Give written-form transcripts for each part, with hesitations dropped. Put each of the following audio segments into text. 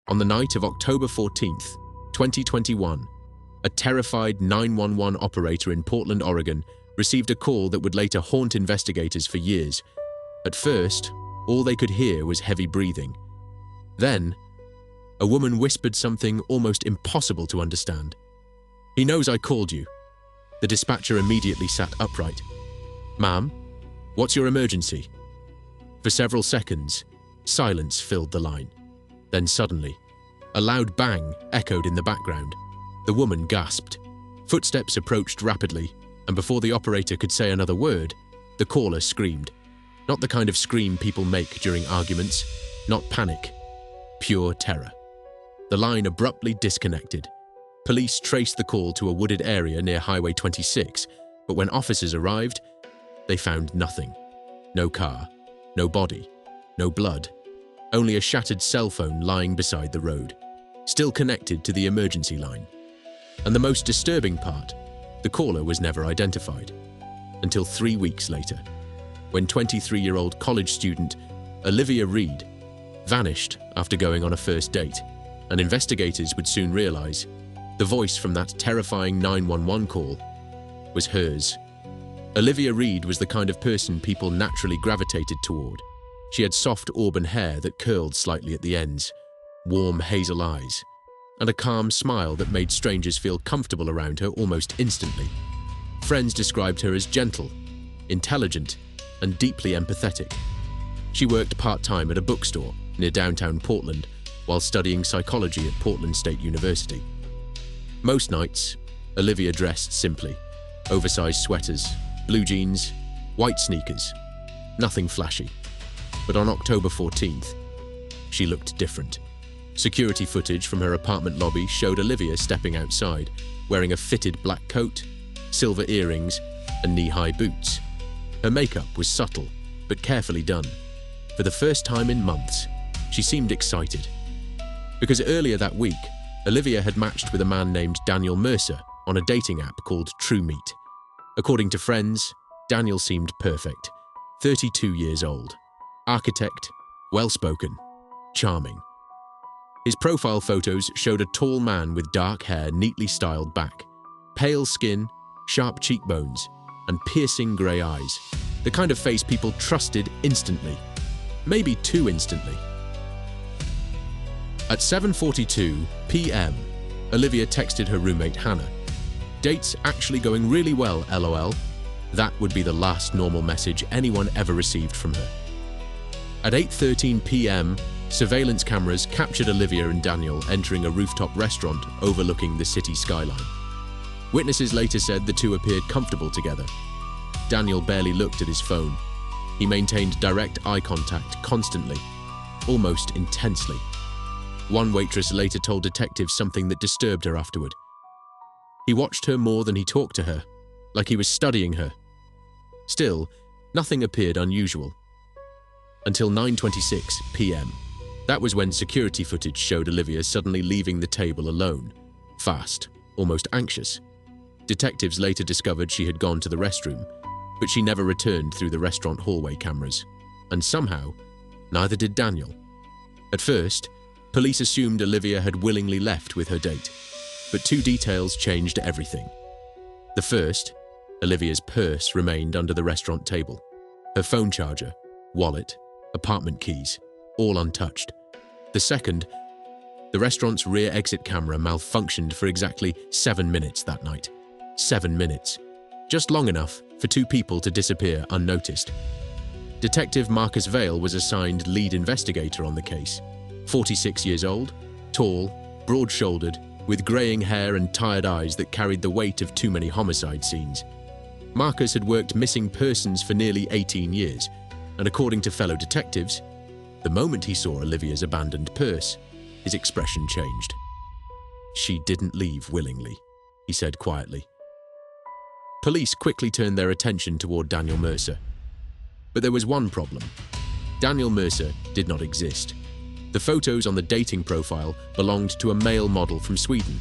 On the night of October 14th, 2021, a terrified 911 operator in Portland, Oregon, received a call that would later haunt investigators for years. At first, all they could hear was heavy breathing. Then, a woman whispered something almost impossible to understand. "He knows I called you." The dispatcher immediately sat upright. "Ma'am, what's your emergency?" For several seconds, silence filled the line. Then suddenly, a loud bang echoed in the background. The woman gasped. Footsteps approached rapidly, and before the operator could say another word, the caller screamed. Not the kind of scream people make during arguments, not panic, pure terror. The line abruptly disconnected. Police traced the call to a wooded area near Highway 26, but when officers arrived, they found nothing. No car, no body, no blood, only a shattered cell phone lying beside the road, still connected to the emergency line. And the most disturbing part, the caller was never identified. Until 3 weeks later, when 23-year-old college student Olivia Reed vanished after going on a first date, and investigators would soon realize the voice from that terrifying 911 call was hers. Olivia Reed was the kind of person people naturally gravitated toward. She had soft auburn hair that curled slightly at the ends, warm hazel eyes, and a calm smile that made strangers feel comfortable around her almost instantly. Friends described her as gentle, intelligent, and deeply empathetic. She worked part-time at a bookstore near downtown Portland while studying psychology at Portland State University. Most nights, Olivia dressed simply: oversized sweaters, blue jeans, white sneakers, nothing flashy. But on October 14th, she looked different. Security footage from her apartment lobby showed Olivia stepping outside, wearing a fitted black coat, silver earrings, and knee-high boots. Her makeup was subtle, but carefully done. For the first time in months, she seemed excited. Because earlier that week, Olivia had matched with a man named Daniel Mercer on a dating app called TrueMeet. According to friends, Daniel seemed perfect. 32 years old, architect, well-spoken, charming. His profile photos showed a tall man with dark hair neatly styled back, pale skin, sharp cheekbones, and piercing grey eyes. The kind of face people trusted instantly. Maybe too instantly. At 7:42 p.m., Olivia texted her roommate Hannah. "Date's actually going really well, LOL." That would be the last normal message anyone ever received from her. At 8:13 p.m., surveillance cameras captured Olivia and Daniel entering a rooftop restaurant overlooking the city skyline. Witnesses later said the two appeared comfortable together. Daniel barely looked at his phone. He maintained direct eye contact constantly, almost intensely. One waitress later told detectives something that disturbed her afterward. He watched her more than he talked to her, like he was studying her. Still, nothing appeared unusual. Until 9:26 p.m. That was when security footage showed Olivia suddenly leaving the table alone, fast, almost anxious. Detectives later discovered she had gone to the restroom, but she never returned through the restaurant hallway cameras. And somehow, neither did Daniel. At first, police assumed Olivia had willingly left with her date, but two details changed everything. The first, Olivia's purse remained under the restaurant table. Her phone charger, wallet, apartment keys, all untouched. The second, the restaurant's rear exit camera malfunctioned for exactly 7 minutes that night. 7 minutes. Just long enough for two people to disappear unnoticed. Detective Marcus Vale was assigned lead investigator on the case. 46 years old, tall, broad-shouldered, with graying hair and tired eyes that carried the weight of too many homicide scenes. Marcus had worked missing persons for nearly 18 years, and according to fellow detectives, the moment he saw Olivia's abandoned purse, his expression changed. "She didn't leave willingly," he said quietly. Police quickly turned their attention toward Daniel Mercer. But there was one problem. Daniel Mercer did not exist. The photos on the dating profile belonged to a male model from Sweden.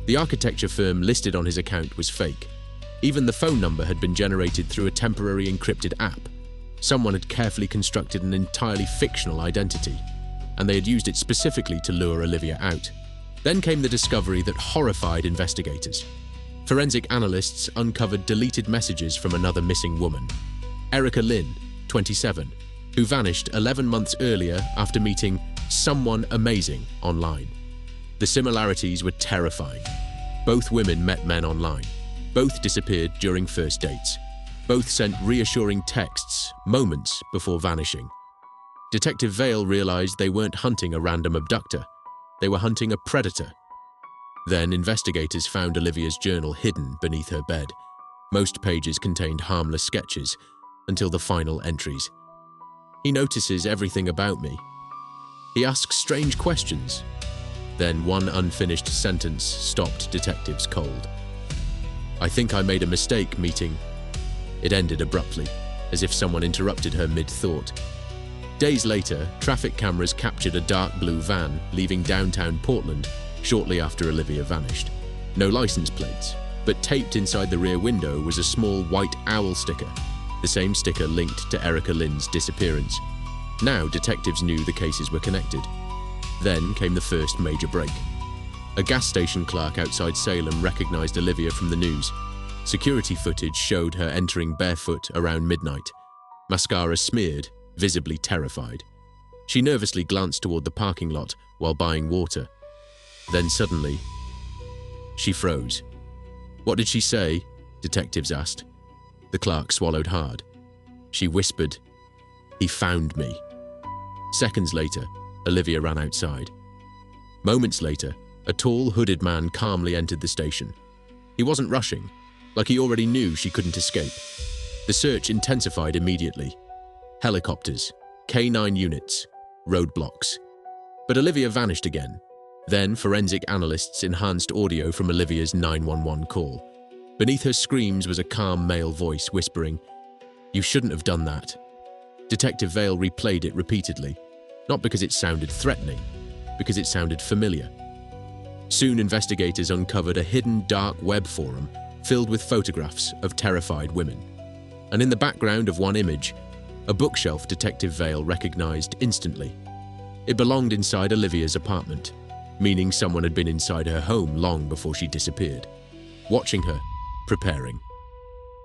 The architecture firm listed on his account was fake. Even the phone number had been generated through a temporary encrypted app. Someone had carefully constructed an entirely fictional identity. and they had used it specifically to lure Olivia out. Then came the discovery that horrified investigators. Forensic analysts uncovered deleted messages from another missing woman, Erica Lynn, 27, who vanished 11 months earlier after meeting someone amazing online. The similarities were terrifying. Both women met men online. Both disappeared during first dates. Both sent reassuring texts moments before vanishing. Detective Vale realized they weren't hunting a random abductor. They were hunting a predator. Then investigators found Olivia's journal hidden beneath her bed. Most pages contained harmless sketches, until the final entries. He notices everything about me. He asks strange questions. Then one unfinished sentence stopped detectives cold. "I think I made a mistake meeting." It ended abruptly, as if someone interrupted her mid-thought. Days later, traffic cameras captured a dark blue van leaving downtown Portland shortly after Olivia vanished. No license plates, but taped inside the rear window was a small white owl sticker, the same sticker linked to Erica Lynn's disappearance. Now detectives knew the cases were connected. Then came the first major break. A gas station clerk outside Salem recognized Olivia from the news. Security footage showed her entering barefoot around midnight, mascara smeared, visibly terrified. She nervously glanced toward the parking lot while buying water. Then suddenly, she froze. "What did she say?" detectives asked. The clerk swallowed hard. She whispered, "He found me." Seconds later, Olivia ran outside. Moments later, a tall, hooded man calmly entered the station. He wasn't rushing, like he already knew she couldn't escape. The search intensified immediately. Helicopters, K9 units, roadblocks. But Olivia vanished again. Then forensic analysts enhanced audio from Olivia's 911 call. Beneath her screams was a calm male voice whispering, "You shouldn't have done that." Detective Vale replayed it repeatedly, not because it sounded threatening, because it sounded familiar. Soon investigators uncovered a hidden dark web forum filled with photographs of terrified women. And in the background of one image, a bookshelf Detective Vale recognized instantly. It belonged inside Olivia's apartment, meaning someone had been inside her home long before she disappeared, watching her, preparing.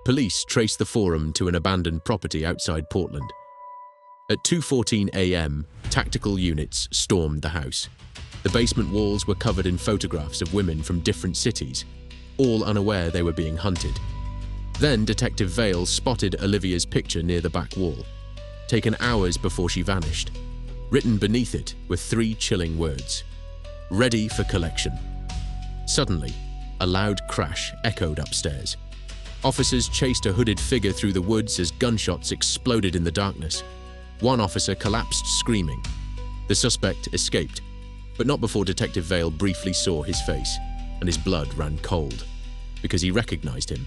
Police traced the forum to an abandoned property outside Portland. At 2:14 a.m., tactical units stormed the house. The basement walls were covered in photographs of women from different cities, all unaware they were being hunted. Then Detective Vale spotted Olivia's picture near the back wall, taken hours before she vanished. Written beneath it were 3 chilling words: "Ready for collection." Suddenly, a loud crash echoed upstairs. Officers chased a hooded figure through the woods as gunshots exploded in the darkness. One officer collapsed screaming. The suspect escaped, but not before Detective Vale briefly saw his face, and his blood ran cold, because he recognized him.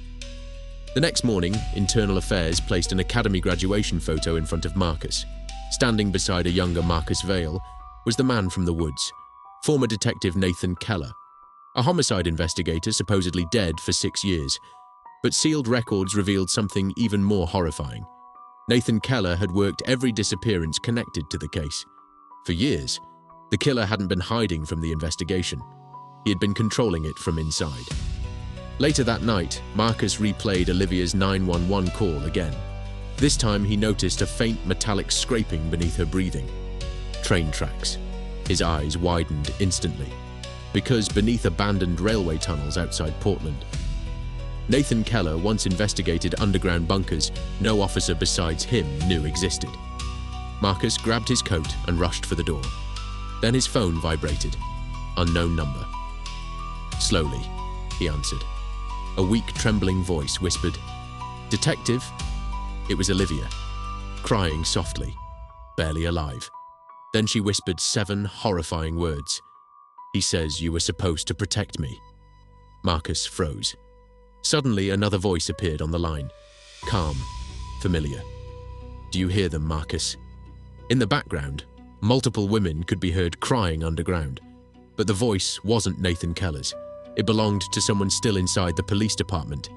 The next morning, Internal Affairs placed an academy graduation photo in front of Marcus. Standing beside a younger Marcus Vale was the man from the woods, former Detective Nathan Keller, a homicide investigator supposedly dead for 6 years. But sealed records revealed something even more horrifying. Nathan Keller had worked every disappearance connected to the case. For years, the killer hadn't been hiding from the investigation. He had been controlling it from inside. Later that night, Marcus replayed Olivia's 911 call again. This time he noticed a faint metallic scraping beneath her breathing. Train tracks. His eyes widened instantly, because beneath abandoned railway tunnels outside Portland. Nathan Keller once investigated underground bunkers no officer besides him knew existed. Marcus grabbed his coat and rushed for the door. Then his phone vibrated. Unknown number. "Slowly," he answered. A weak, trembling voice whispered, "Detective?" It was Olivia, crying softly, barely alive. Then she whispered 7 horrifying words. "He says you were supposed to protect me." Marcus froze. Suddenly, another voice appeared on the line. Calm, familiar. "Do you hear them, Marcus?" In the background, multiple women could be heard crying underground. But the voice wasn't Nathan Keller's. It belonged to someone still inside the police department.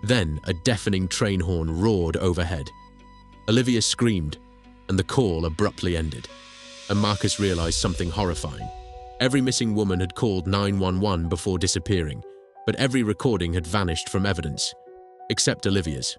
Then, a deafening train horn roared overhead. Olivia screamed, and the call abruptly ended. and Marcus realized something horrifying. Every missing woman had called 911 before disappearing, but every recording had vanished from evidence, except Olivia's.